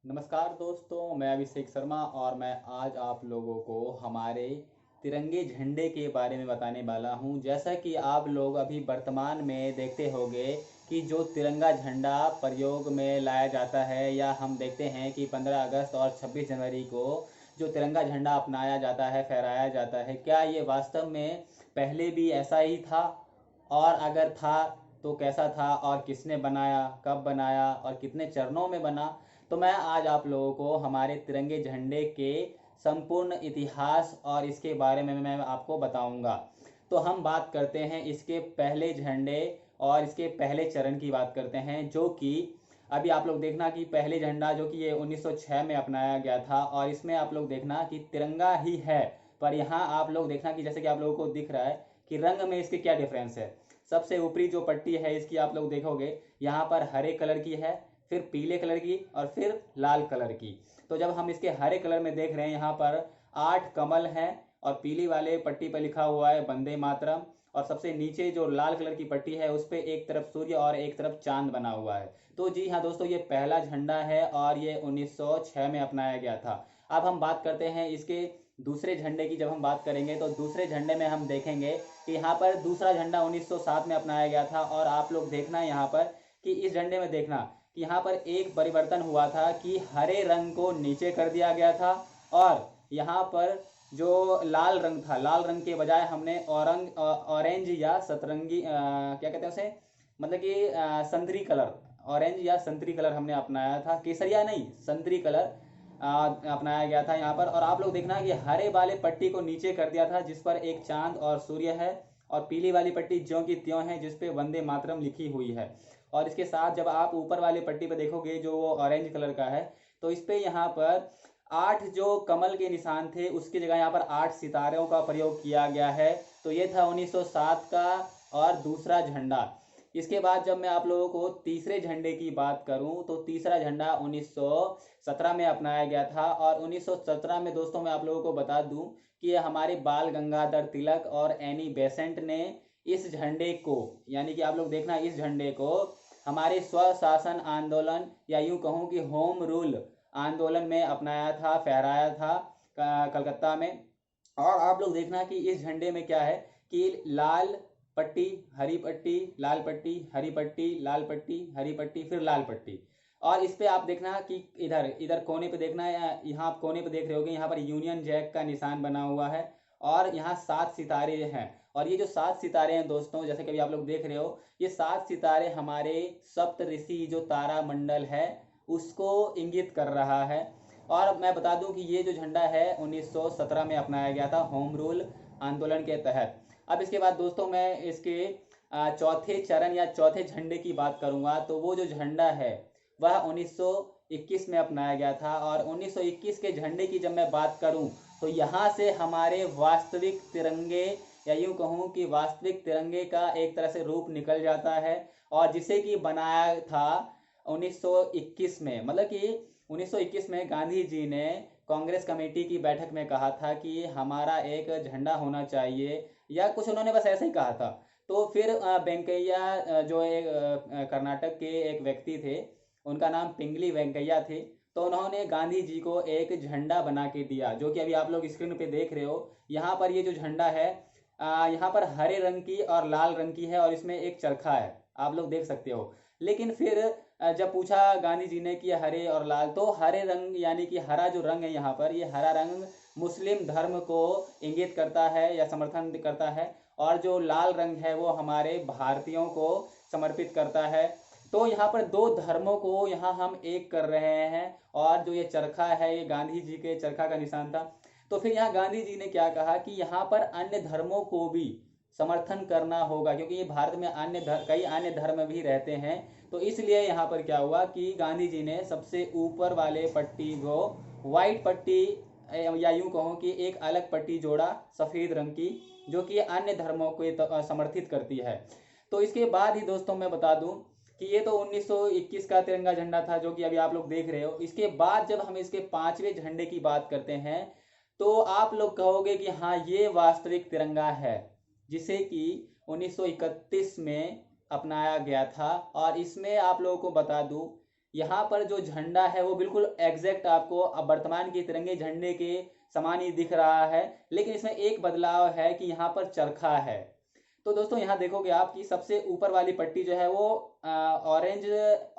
नमस्कार दोस्तों, मैं अभिषेक शर्मा और मैं आज आप लोगों को हमारे तिरंगे झंडे के बारे में बताने वाला हूं। जैसा कि आप लोग अभी वर्तमान में देखते होंगे कि जो तिरंगा झंडा प्रयोग में लाया जाता है या हम देखते हैं कि 15 अगस्त और 26 जनवरी को जो तिरंगा झंडा अपनाया जाता है, फहराया जाता है, क्या ये वास्तव में पहले भी ऐसा ही था? और अगर था तो कैसा था और किसने बनाया, कब बनाया और कितने चरणों में बना? तो मैं आज आप लोगों को हमारे तिरंगे झंडे के संपूर्ण इतिहास और इसके बारे में मैं आपको बताऊंगा। तो हम बात करते हैं इसके पहले झंडे और इसके पहले चरण की बात करते हैं, जो कि अभी आप लोग देखना कि पहले झंडा जो कि ये 1906 में अपनाया गया था, और इसमें आप लोग देखना कि तिरंगा ही है, पर यहाँ आप लोग देखना कि जैसे कि आप लोगों को दिख रहा है कि रंग में इसके क्या डिफरेंस है। सबसे ऊपरी जो पट्टी है इसकी आप लोग देखोगे यहाँ पर हरे कलर की है, फिर पीले कलर की और फिर लाल कलर की। तो जब हम इसके हरे कलर में देख रहे हैं, यहाँ पर 8 कमल हैं और पीली वाले पट्टी पर लिखा हुआ है वंदे मातरम, और सबसे नीचे जो लाल कलर की पट्टी है उस पर एक तरफ सूर्य और एक तरफ चांद बना हुआ है। तो जी हाँ दोस्तों, ये पहला झंडा है और ये 1906 में अपनाया गया था। अब हम बात करते हैं इसके दूसरे झंडे की। जब हम बात करेंगे तो दूसरे झंडे में हम देखेंगे कि यहाँ पर दूसरा झंडा 1907 में अपनाया गया था, और आप लोग देखना यहाँ पर कि इस झंडे में देखना कि यहाँ पर एक परिवर्तन हुआ था कि हरे रंग को नीचे कर दिया गया था, और यहाँ पर जो लाल रंग था, लाल रंग के बजाय हमने ऑरेंज या सतरंगी क्या कहते हैं उसे, मतलब कि संतरी कलर, ऑरेंज या संतरी कलर हमने अपनाया था, केसरिया नहीं, संतरी कलर अपनाया गया था यहाँ पर। और आप लोग देखना कि हरे वाले पट्टी को नीचे कर दिया था जिस पर एक चांद और सूर्य है, और पीली वाली पट्टी ज्यों की त्यों है जिस पे वंदे मातरम लिखी हुई है। और इसके साथ जब आप ऊपर वाले पट्टी पर देखोगे जो वो ऑरेंज कलर का है, तो इस पे यहाँ पर 8 जो कमल के निशान थे उसकी जगह यहाँ पर 8 सितारों का प्रयोग किया गया है। तो ये था 1907 का और दूसरा झंडा। इसके बाद जब मैं आप लोगों को तीसरे झंडे की बात करूं तो तीसरा झंडा 1917 में अपनाया गया था, और 1917 में दोस्तों मैं आप लोगों को बता दूं कि ये हमारे बाल गंगाधर तिलक और एनी बेसेंट ने इस झंडे को, यानी कि आप लोग देखना इस झंडे को हमारे स्वशासन आंदोलन या यूं कहूं कि होम रूल आंदोलन में अपनाया था, फहराया था कलकत्ता में। और आप लोग देखना कि इस झंडे में क्या है कि लाल पट्टी, हरी पट्टी, लाल पट्टी, हरी पट्टी, लाल पट्टी, हरी पट्टी, फिर लाल पट्टी। और इस पे आप देखना कि इधर इधर कोने पे देखना है, यहाँ आप कोने पे देख रहे होगे यहाँ पर यूनियन जैक का निशान बना हुआ है, और यहाँ 7 सितारे हैं। और ये जो 7 सितारे हैं दोस्तों, जैसे कि आप लोग देख रहे हो, ये 7 सितारे हमारे सप्त ऋषि जो तारा मंडल है उसको इंगित कर रहा है। और मैं बता दूं कि ये जो झंडा है 1917 में अपनाया गया था होम रूल आंदोलन के तहत। अब इसके बाद दोस्तों मैं इसके चौथे चरण या चौथे झंडे की बात करूंगा। तो वो जो झंडा है वह 1921 में अपनाया गया था, और 1921 के झंडे की जब मैं बात करूं तो यहाँ से हमारे वास्तविक तिरंगे या यूं कहूं कि वास्तविक तिरंगे का एक तरह से रूप निकल जाता है, और जिसे कि बनाया था 1921 में, मतलब कि 1921 में गांधी जी ने कांग्रेस कमेटी की बैठक में कहा था कि हमारा एक झंडा होना चाहिए, या कुछ उन्होंने बस ऐसे ही कहा था। तो फिर वेंकैया जो एक कर्नाटक के एक व्यक्ति थे, उनका नाम पिंगली वेंकैया थे, तो उन्होंने गांधी जी को एक झंडा बना के दिया, जो कि अभी आप लोग स्क्रीन पे देख रहे हो। यहाँ पर ये जो झंडा है यहाँ पर हरे रंग की और लाल रंग की है, और इसमें एक चरखा है, आप लोग देख सकते हो। लेकिन फिर जब पूछा गांधी जी ने कि हरे और लाल, तो हरे रंग यानी कि हरा जो रंग है यहाँ पर, ये हरा रंग मुस्लिम धर्म को इंगित करता है या समर्थन करता है, और जो लाल रंग है वो हमारे भारतीयों को समर्पित करता है। तो यहाँ पर दो धर्मों को यहाँ हम एक कर रहे हैं, और जो ये चरखा है ये गांधी जी के चरखा का निशान था। तो फिर यहाँ गांधी जी ने क्या कहा कि यहाँ पर अन्य धर्मों को भी समर्थन करना होगा, क्योंकि ये भारत में कई अन्य धर्म भी रहते हैं। तो इसलिए यहाँ पर क्या हुआ कि गांधी जी ने सबसे ऊपर वाले पट्टी को व्हाइट पट्टी या यूं कहूँ कि एक अलग पट्टी जोड़ा सफेद रंग की, जो कि अन्य धर्मों को समर्थित करती है। तो इसके बाद ही दोस्तों मैं बता दूं कि ये तो 1921 का तिरंगा झंडा था, जो कि अभी आप लोग देख रहे हो। इसके बाद जब हम इसके पांचवें झंडे की बात करते हैं तो आप लोग कहोगे कि हाँ ये वास्तविक तिरंगा है, जिसे कि 1931 में अपनाया गया था। और इसमें आप लोगों को बता दूं यहाँ पर जो झंडा है वो बिल्कुल एग्जैक्ट आपको अब वर्तमान के तिरंगे झंडे के समान ही दिख रहा है, लेकिन इसमें एक बदलाव है कि यहाँ पर चरखा है। तो दोस्तों यहाँ देखोगे आप कि सबसे ऊपर वाली पट्टी जो है वो ऑरेंज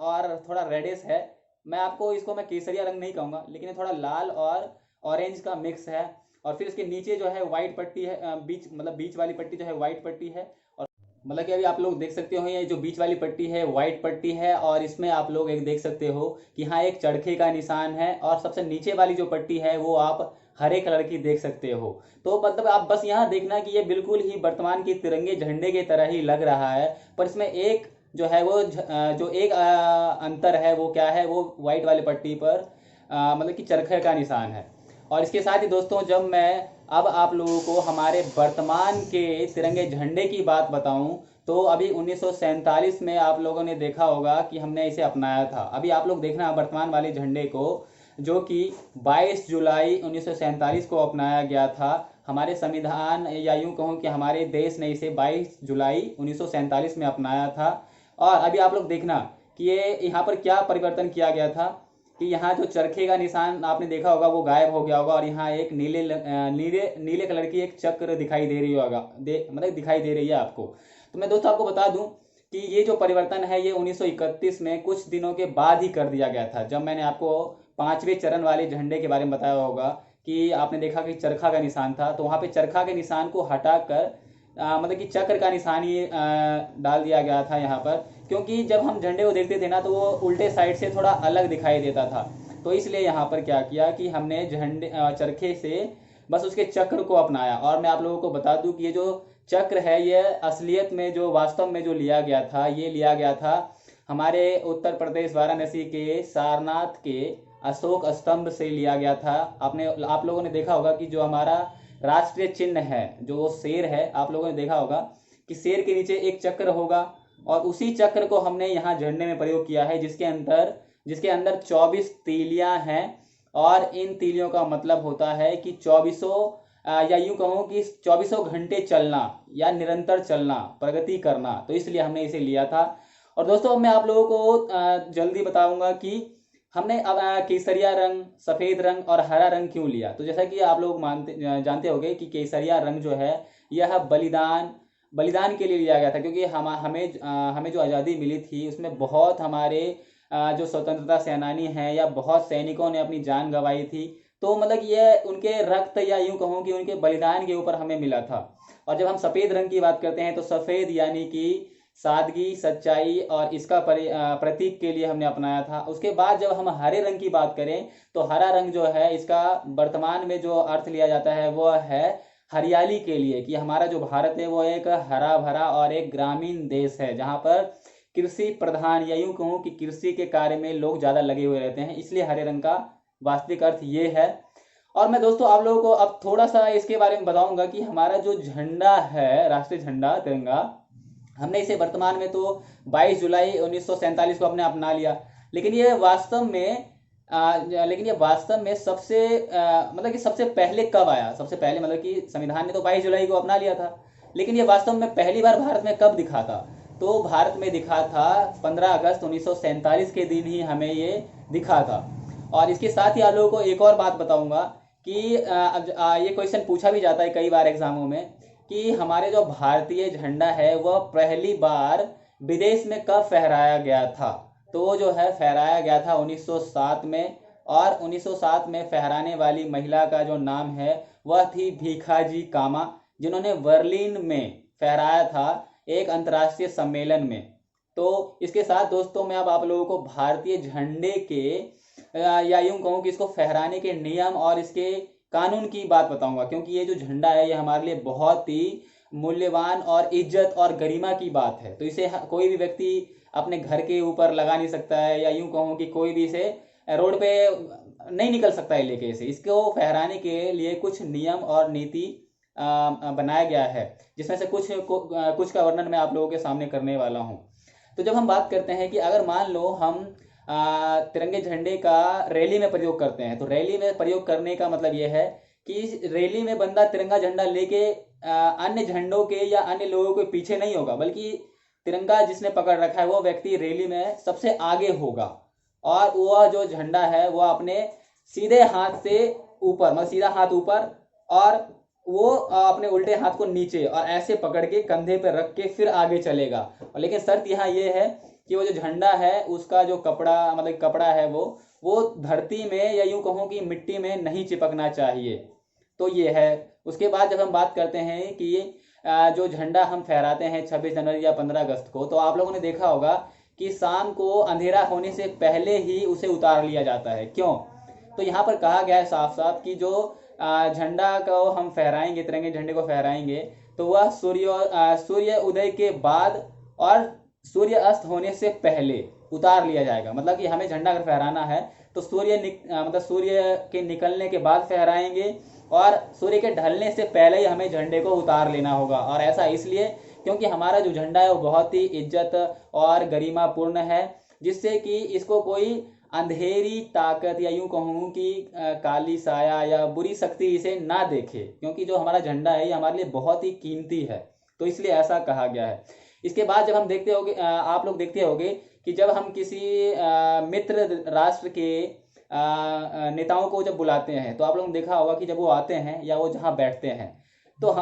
और थोड़ा रेडिश है। मैं केसरिया रंग नहीं कहूँगा, लेकिन ये थोड़ा लाल और ऑरेंज का मिक्स है। और फिर इसके नीचे जो है व्हाइट पट्टी है, बीच वाली पट्टी जो है व्हाइट पट्टी है। और मतलब कि अभी आप लोग देख सकते हो ये जो बीच वाली पट्टी है व्हाइट पट्टी है, और इसमें आप लोग एक देख सकते हो कि यहाँ एक चरखे का निशान है, और सबसे नीचे वाली जो पट्टी है वो आप हरे कलर की देख सकते हो। तो मतलब आप बस यहाँ देखना कि ये बिल्कुल ही वर्तमान के तिरंगे झंडे के तरह ही लग रहा है, पर इसमें एक जो है वो जो एक अंतर है वो क्या है, वो व्हाइट वाली पट्टी पर मतलब कि चरखे का निशान है। और इसके साथ ही दोस्तों जब मैं अब आप लोगों को हमारे वर्तमान के तिरंगे झंडे की बात बताऊं, तो अभी 1947 में आप लोगों ने देखा होगा कि हमने इसे अपनाया था। अभी आप लोग देखना वर्तमान वाले झंडे को, जो कि 22 जुलाई 1947 को अपनाया गया था। हमारे संविधान या यूं कहूं कि हमारे देश ने इसे 22 जुलाई 1947 में अपनाया था। और अभी आप लोग देखना कि ये यहाँ पर क्या परिवर्तन किया गया था कि यहाँ जो चरखे का निशान आपने देखा होगा वो गायब हो गया होगा, और यहाँ एक नीले नीले कलर की एक चक्र दिखाई दे रही होगा, मतलब दिखाई दे रही है आपको। तो मैं दोस्तों आपको बता दूं कि ये जो परिवर्तन है ये 1931 में कुछ दिनों के बाद ही कर दिया गया था, जब मैंने आपको 5वें चरण वाले झंडे के बारे में बताया होगा कि आपने देखा कि चरखा का निशान था, तो वहाँ पे चरखा के निशान को हटाकर मतलब कि चक्र का निशान ही डाल दिया गया था यहाँ पर, क्योंकि जब हम झंडे को देखते थे ना तो वो उल्टे साइड से थोड़ा अलग दिखाई देता था। तो इसलिए यहाँ पर क्या किया कि हमने झंडे चरखे से बस उसके चक्र को अपनाया। और मैं आप लोगों को बता दूं कि ये जो चक्र है ये असलियत में जो वास्तव में जो लिया गया था, ये लिया गया था हमारे उत्तर प्रदेश वाराणसी के सारनाथ के अशोक स्तंभ से लिया गया था। आप लोगों ने देखा होगा कि जो हमारा राष्ट्रीय चिन्ह है, जो वो शेर है, आप लोगों ने देखा होगा कि शेर के नीचे एक चक्र होगा, और उसी चक्र को हमने यहाँ झंडे में प्रयोग किया है, जिसके अंदर 24 तीलियां हैं। और इन तीलियों का मतलब होता है कि 24 या यूं कहूँ कि 24 घंटे चलना या निरंतर चलना, प्रगति करना। तो इसलिए हमने इसे लिया था। और दोस्तों मैं आप लोगों को जल्दी बताऊंगा कि हमने अब केसरिया रंग, सफेद रंग और हरा रंग क्यों लिया। तो जैसा कि आप लोग जानते होंगे कि केसरिया रंग जो है यह बलिदान के लिए लिया गया था, क्योंकि हमें जो आज़ादी मिली थी उसमें बहुत हमारे जो स्वतंत्रता सेनानी हैं या बहुत सैनिकों ने अपनी जान गंवाई थी। तो मतलब ये उनके रक्त या यूं कहूँ कि उनके बलिदान के ऊपर हमें मिला था। और जब हम सफ़ेद रंग की बात करते हैं तो सफ़ेद यानी कि सादगी, सच्चाई और इसका प्रतीक के लिए हमने अपनाया था। उसके बाद जब हम हरे रंग की बात करें तो हरा रंग जो है इसका वर्तमान में जो अर्थ लिया जाता है वो है हरियाली के लिए, कि हमारा जो भारत है वो एक हरा भरा और एक ग्रामीण देश है, जहाँ पर कृषि प्रधान या यूं कहूँ कि कृषि के कार्य में लोग ज़्यादा लगे हुए रहते हैं, इसलिए हरे रंग का वास्तविक अर्थ ये है। और मैं दोस्तों आप लोगों को अब थोड़ा सा इसके बारे में बताऊंगा कि हमारा जो झंडा है, राष्ट्रीय झंडा तिरंगा, हमने इसे वर्तमान में तो 22 जुलाई 1947 को हमने अपना लिया, लेकिन ये वास्तव में मतलब कि सबसे पहले कब आया। सबसे पहले मतलब कि संविधान ने तो 22 जुलाई को अपना लिया था, लेकिन ये वास्तव में पहली बार भारत में कब दिखा था, तो भारत में दिखा था 15 अगस्त 1947 के दिन ही हमें ये दिखा था। और इसके साथ ही आप लोगों को एक और बात बताऊंगा कि ये क्वेश्चन पूछा भी जाता है कई बार एग्जामों में कि हमारे जो भारतीय झंडा है वह पहली बार विदेश में कब फहराया गया था। तो वो जो है फहराया गया था 1907 में, और 1907 में फहराने वाली महिला का जो नाम है वह थी भीखाजी कामा, जिन्होंने बर्लिन में फहराया था एक अंतर्राष्ट्रीय सम्मेलन में। तो इसके साथ दोस्तों मैं अब आप लोगों को भारतीय झंडे के या यूं कहूँ कि इसको फहराने के नियम और इसके कानून की बात बताऊंगा, क्योंकि ये जो झंडा है ये हमारे लिए बहुत ही मूल्यवान और इज्जत और गरिमा की बात है। तो इसे कोई भी व्यक्ति अपने घर के ऊपर लगा नहीं सकता है, या यूं कहूँ कि कोई भी इसे रोड पे नहीं निकल सकता है लेके इसे। इसको फहराने के लिए कुछ नियम और नीति बनाया गया है, जिसमें से कुछ का वर्णन मैं आप लोगों के सामने करने वाला हूँ। तो जब हम बात करते हैं कि अगर मान लो हम तिरंगे झंडे का रैली में प्रयोग करते हैं, तो रैली में प्रयोग करने का मतलब यह है कि रैली में बंदा तिरंगा झंडा लेके अन्य झंडों के या अन्य लोगों के पीछे नहीं होगा, बल्कि तिरंगा जिसने पकड़ रखा है वो व्यक्ति रैली में सबसे आगे होगा। और वह जो झंडा है वह अपने सीधे हाथ से ऊपर, मतलब सीधा हाथ ऊपर, और वो अपने उल्टे हाथ को नीचे और ऐसे पकड़ के कंधे पर रख के फिर आगे चलेगा। और लेकिन शर्त यहाँ ये है कि वो जो झंडा है उसका जो कपड़ा, मतलब कपड़ा है वो धरती में या यूं कहूँ कि मिट्टी में नहीं चिपकना चाहिए। तो ये है। उसके बाद जब हम बात करते हैं कि जो झंडा हम फहराते हैं 26 जनवरी या 15 अगस्त को, तो आप लोगों ने देखा होगा कि शाम को अंधेरा होने से पहले ही उसे उतार लिया जाता है। क्यों? तो यहाँ पर कहा गया है साफ साफ कि जो झंडा को हम फहराएंगे, तिरंगे झंडे को फहराएंगे, तो वह सूर्य उदय के बाद और सूर्य अस्त होने से पहले उतार लिया जाएगा। मतलब कि हमें झंडा अगर फहराना है तो मतलब सूर्य के निकलने के बाद फहराएंगे, और सूर्य के ढलने से पहले ही हमें झंडे को उतार लेना होगा। और ऐसा इसलिए क्योंकि हमारा जो झंडा है वो बहुत ही इज्जत और गरिमापूर्ण है, जिससे कि इसको कोई अंधेरी ताकत या यूं कहूँ कि काली साया या बुरी शक्ति इसे ना देखे, क्योंकि जो हमारा झंडा है ये हमारे लिए बहुत ही कीमती है। तो इसलिए ऐसा कहा गया है। इसके बाद जब हम देखते होंगे, आप लोग देखते होंगे कि जब हम किसी मित्र राष्ट्र के नेताओं को जब बुलाते हैं, तो आप लोगों ने देखा होगा कि जब वो आते हैं या वो जहाँ बैठते हैं, तो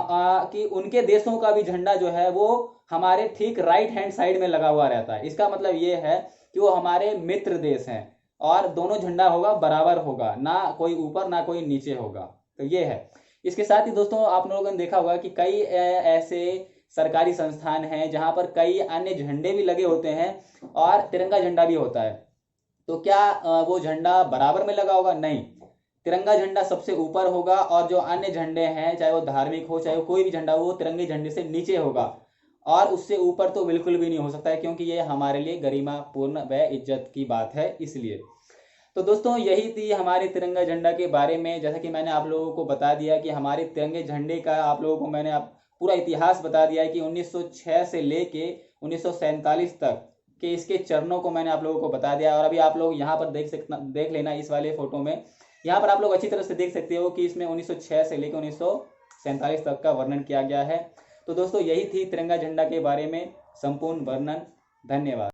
कि उनके देशों का भी झंडा जो है वो हमारे ठीक राइट हैंड साइड में लगा हुआ रहता है। इसका मतलब ये है कि वो हमारे मित्र देश हैं, और दोनों झंडा होगा बराबर होगा, ना कोई ऊपर ना कोई नीचे होगा। तो ये है। इसके साथ ही दोस्तों आप लोगों ने देखा होगा कि कई ऐसे सरकारी संस्थान हैं जहां पर कई अन्य झंडे भी लगे होते हैं और तिरंगा झंडा भी होता है। तो क्या वो झंडा बराबर में लगा होगा? नहीं, तिरंगा झंडा सबसे ऊपर होगा, और जो अन्य झंडे हैं, चाहे वो धार्मिक हो चाहे वो कोई भी झंडा हो, वो तिरंगे झंडे से नीचे होगा, और उससे ऊपर तो बिल्कुल भी नहीं हो सकता है, क्योंकि ये हमारे लिए गरिमापूर्ण व इज्जत की बात है, इसलिए। तो दोस्तों यही थी हमारे तिरंगा झंडा के बारे में। जैसा कि मैंने आप लोगों को बता दिया कि हमारे तिरंगे झंडे का आप लोगों को मैंने पूरा इतिहास बता दिया है कि 1906 से लेके 1947 तक के इसके चरणों को मैंने आप लोगों को बता दिया। और अभी आप लोग यहाँ पर देख लेना इस वाले फोटो में, यहाँ पर आप लोग अच्छी तरह से देख सकते हो कि इसमें 1906 से लेकर 1947 तक का वर्णन किया गया है। तो दोस्तों यही थी तिरंगा झंडा के बारे में संपूर्ण वर्णन। धन्यवाद।